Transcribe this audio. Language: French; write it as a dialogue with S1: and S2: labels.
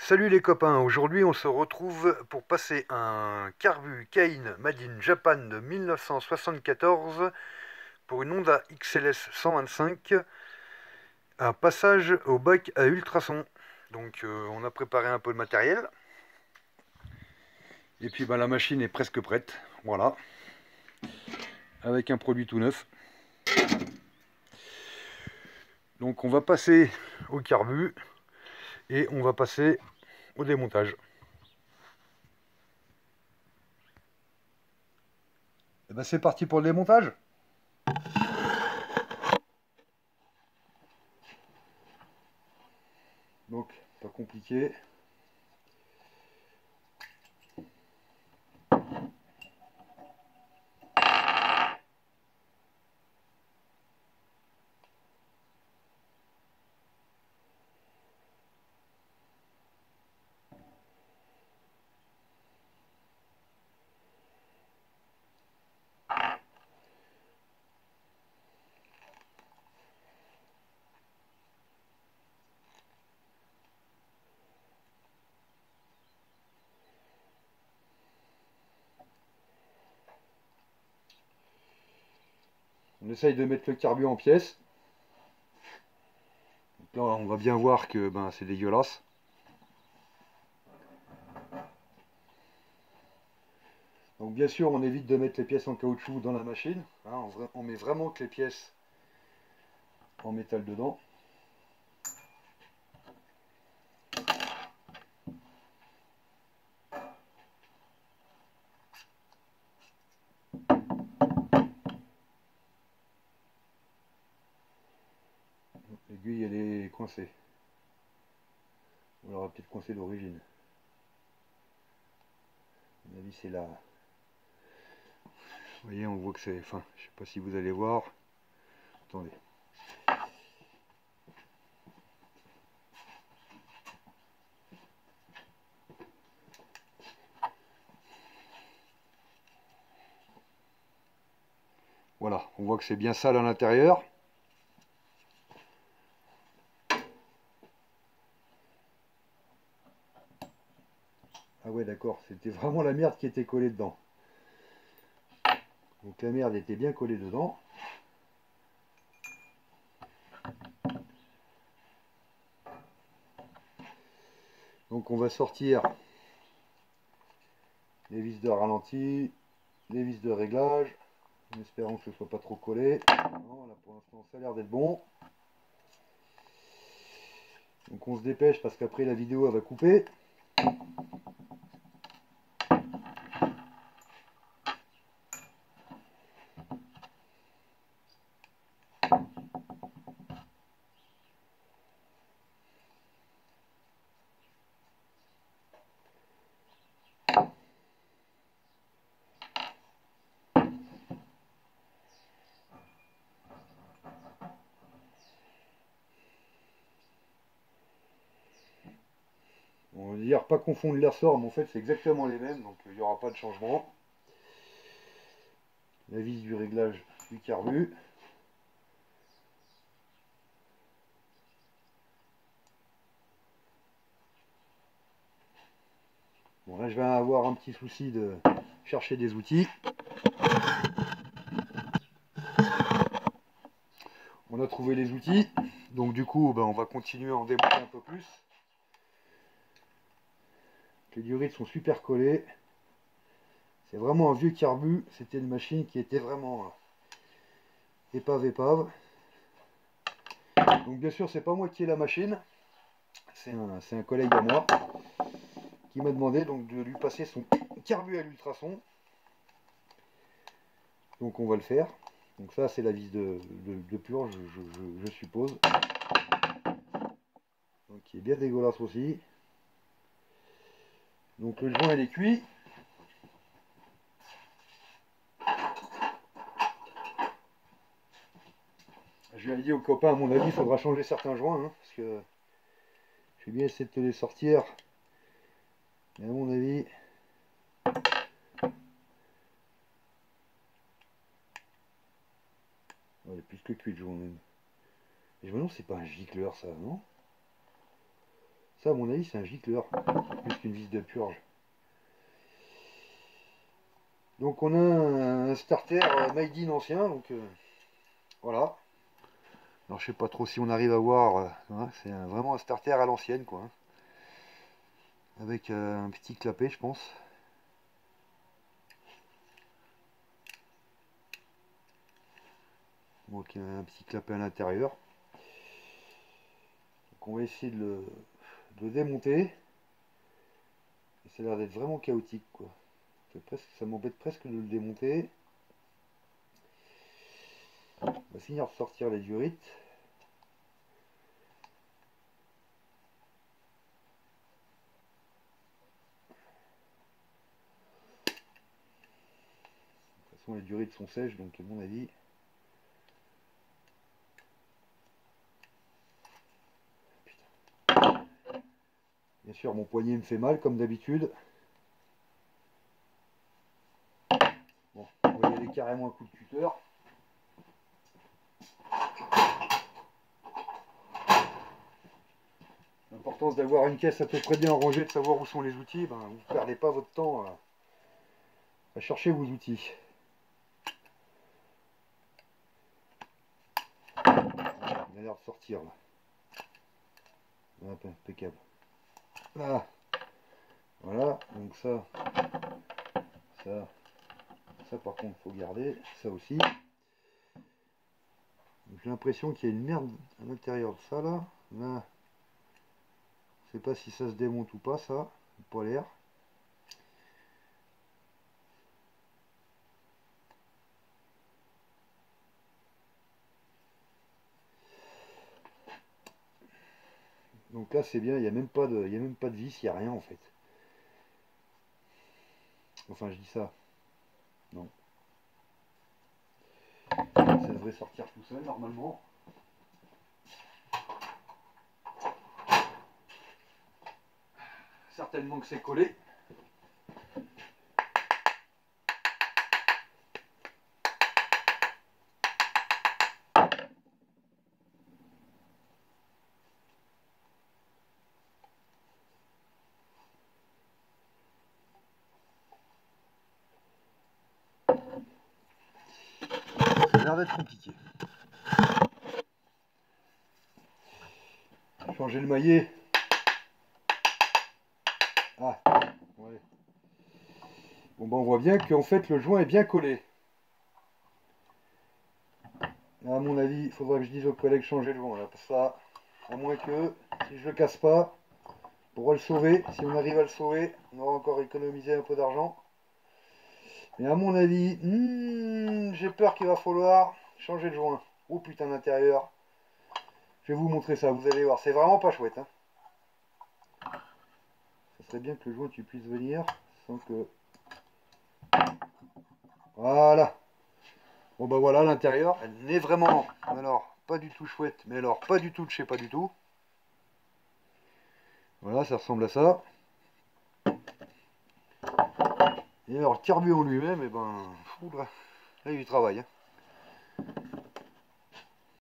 S1: Salut les copains, aujourd'hui on se retrouve pour passer un Carbu Kane Made in Japan de 1974 pour une Honda XLS 125, un passage au bac à ultrasons. Donc on a préparé un peu de matériel, et puis la machine est presque prête, voilà, avec un produit tout neuf. Donc on va passer au carbu et on va passer au démontage. Et c'est parti pour le démontage. Donc pas compliqué. On essaye de mettre le carburant en pièces. Là, on va bien voir que c'est dégueulasse. Donc bien sûr, on évite de mettre les pièces en caoutchouc dans la machine. Hein, on met vraiment que les pièces en métal dedans. L'aiguille, elle est coincée. On l'aura peut-être coincée d'origine. À mon avis, c'est là. Vous voyez, on voit que c'est... Enfin, je sais pas si vous allez voir. Attendez. Voilà, on voit que c'est bien sale à l'intérieur. Ah ouais, d'accord, c'était vraiment la merde qui était collée dedans. Donc la merde était bien collée dedans. Donc on va sortir les vis de ralenti, les vis de réglage, en espérant que ce ne soit pas trop collé. Non, là pour l'instant ça a l'air d'être bon. Donc on se dépêche parce qu'après la vidéo elle va couper. On va dire pas confondre les ressorts, mais en fait c'est exactement les mêmes, donc il n'y aura pas de changement. La vis du réglage du carbu. Bon là je vais avoir un petit souci de chercher des outils. On a trouvé les outils, donc du coup on va continuer à en démonter un peu plus. Les durites sont super collées. C'est vraiment un vieux carbu, c'était une machine qui était vraiment épave. Donc bien sûr c'est pas moi qui ai la machine, c'est un collègue à moi qui m'a demandé donc de lui passer son carbu à l'ultrason. Donc on va le faire. Donc ça c'est la vis de purge je suppose. Donc qui est bien dégueulasse aussi. Donc le joint il est cuit. Je lui ai dit au copain, à mon avis il faudra changer certains joints, hein, parce que je vais bien essayer de te les sortir. Mais à mon avis, il est plus que cuit le joint même. Et je me demande c'est pas un gicleur ça, non? Ça, à mon avis, c'est un gicleur, plus qu'une vis de purge. Donc on a un starter made in ancien, donc voilà. Alors je sais pas trop si on arrive à voir, hein, c'est vraiment un starter à l'ancienne quoi, hein. Avec un petit clapet je pense. Donc il y a un petit clapet à l'intérieur. Donc on va essayer de le démonter. Et ça a l'air d'être vraiment chaotique quoi. Ça m'embête presque de le démonter. On va finir de sortir les durites. De toute façon les durites sont sèches donc à mon avis. Bien sûr mon poignet me fait mal comme d'habitude. Bon, on va y aller carrément un coup de cutter. L'importance d'avoir une caisse à peu près bien rangée, de savoir où sont les outils, ben, vous ne perdez pas votre temps à chercher vos outils. Voilà, il a l'air de sortir là. Hop, impeccable. Là. Voilà, donc ça par contre faut garder, ça aussi. J'ai l'impression qu'il y a une merde à l'intérieur de ça là. Là, je sais pas si ça se démonte ou pas ça, pas l'air. Donc là c'est bien, il n'y a même pas de vis, il n'y a rien en fait. Enfin je dis ça. Non. Ça devrait sortir tout seul normalement. Certainement que c'est collé. Ça a l'air d'être compliqué. Changer le maillet. Ah, ouais. Bon ben on voit bien qu'en fait le joint est bien collé. À mon avis, il faudra que je dise aux collègues de changer le joint là. Parce que ça, à moins que, si je le casse pas, on pourra le sauver. Si on arrive à le sauver, on aura encore économisé un peu d'argent. Mais à mon avis, j'ai peur qu'il va falloir changer le joint. Oh putain d'intérieur. Je vais vous montrer ça, vous allez voir. C'est vraiment pas chouette. Hein. Ça serait bien que le joint tu puisses venir sans que... Voilà. Bon bah voilà l'intérieur. Elle n'est vraiment, alors, pas du tout chouette. Mais alors, pas du tout de chez pas du tout. Voilà, ça ressemble à ça. Et alors, le carburant en lui-même, et ben, là, il y a du travail. Hein.